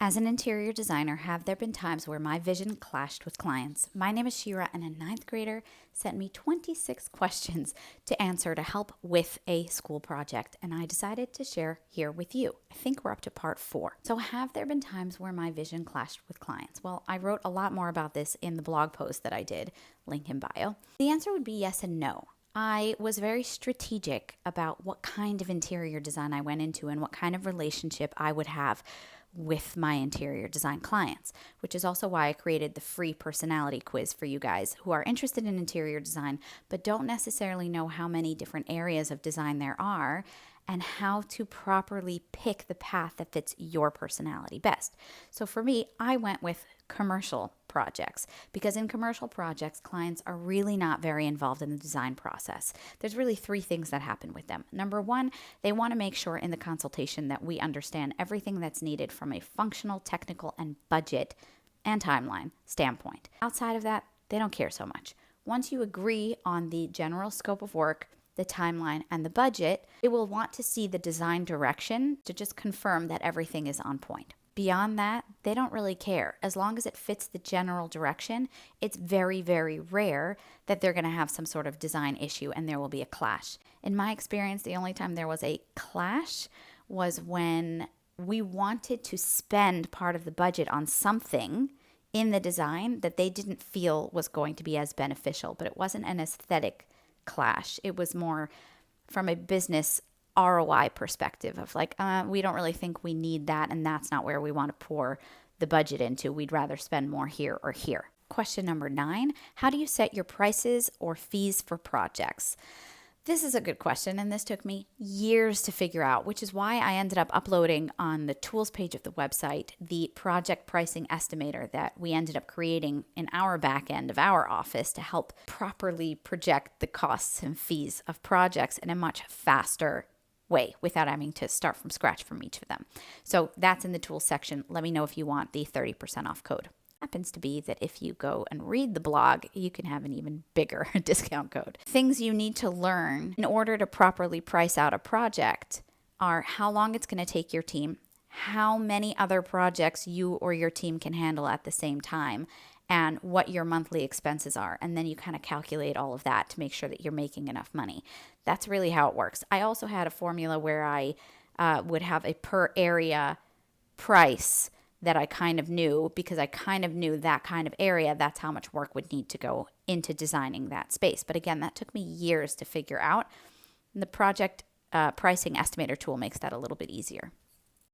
As an interior designer, have there been times where my vision clashed with clients? My name is Shira, and a ninth grader sent me 26 questions to answer to help with a school project, and I decided to share here with you. I think we're up to part 4. So, have there been times where my vision clashed with clients? Well, I wrote a lot more about this in the blog post that I did, link in bio. The answer would be yes and no. I was very strategic about what kind of interior design I went into and what kind of relationship I would have with my interior design clients, which is also why I created the free personality quiz for you guys who are interested in interior design but don't necessarily know how many different areas of design there are and how to properly pick the path that fits your personality best. So for me, I went with commercial projects because in commercial projects, clients are really not very involved in the design process. There's really 3 things that happen with them. Number 1, they want to make sure in the consultation that we understand everything that's needed from a functional, technical, and budget and timeline standpoint. Outside of that, they don't care so much. Once you agree on the general scope of work, the timeline, and the budget, they will want to see the design direction to just confirm that everything is on point. Beyond that, they don't really care. As long as it fits the general direction, it's very, very rare that they're going to have some sort of design issue and there will be a clash. In my experience, the only time there was a clash was when we wanted to spend part of the budget on something in the design that they didn't feel was going to be as beneficial, but it wasn't an aesthetic clash. It was more from a business ROI perspective of like, we don't really think we need that, and that's not where we want to pour the budget into. We'd rather spend more here or here. Question number 9, how do you set your prices or fees for projects? This is a good question, and this took me years to figure out, which is why I ended up uploading on the tools page of the website the project pricing estimator that we ended up creating in our back end of our office to help properly project the costs and fees of projects in a much faster way without having to start from scratch from each of them. So that's in the tools section. Let me know if you want the 30% off code. Happens to be that if you go and read the blog, you can have an even bigger discount code. Things you need to learn in order to properly price out a project are how long it's going to take your team, how many other projects you or your team can handle at the same time, and what your monthly expenses are. And then you kind of calculate all of that to make sure that you're making enough money. That's really how it works. I also had a formula where I would have a per area price that I kind of knew because I kind of knew that kind of area. That's how much work would need to go into designing that space. But again, that took me years to figure out. And the project pricing estimator tool makes that a little bit easier.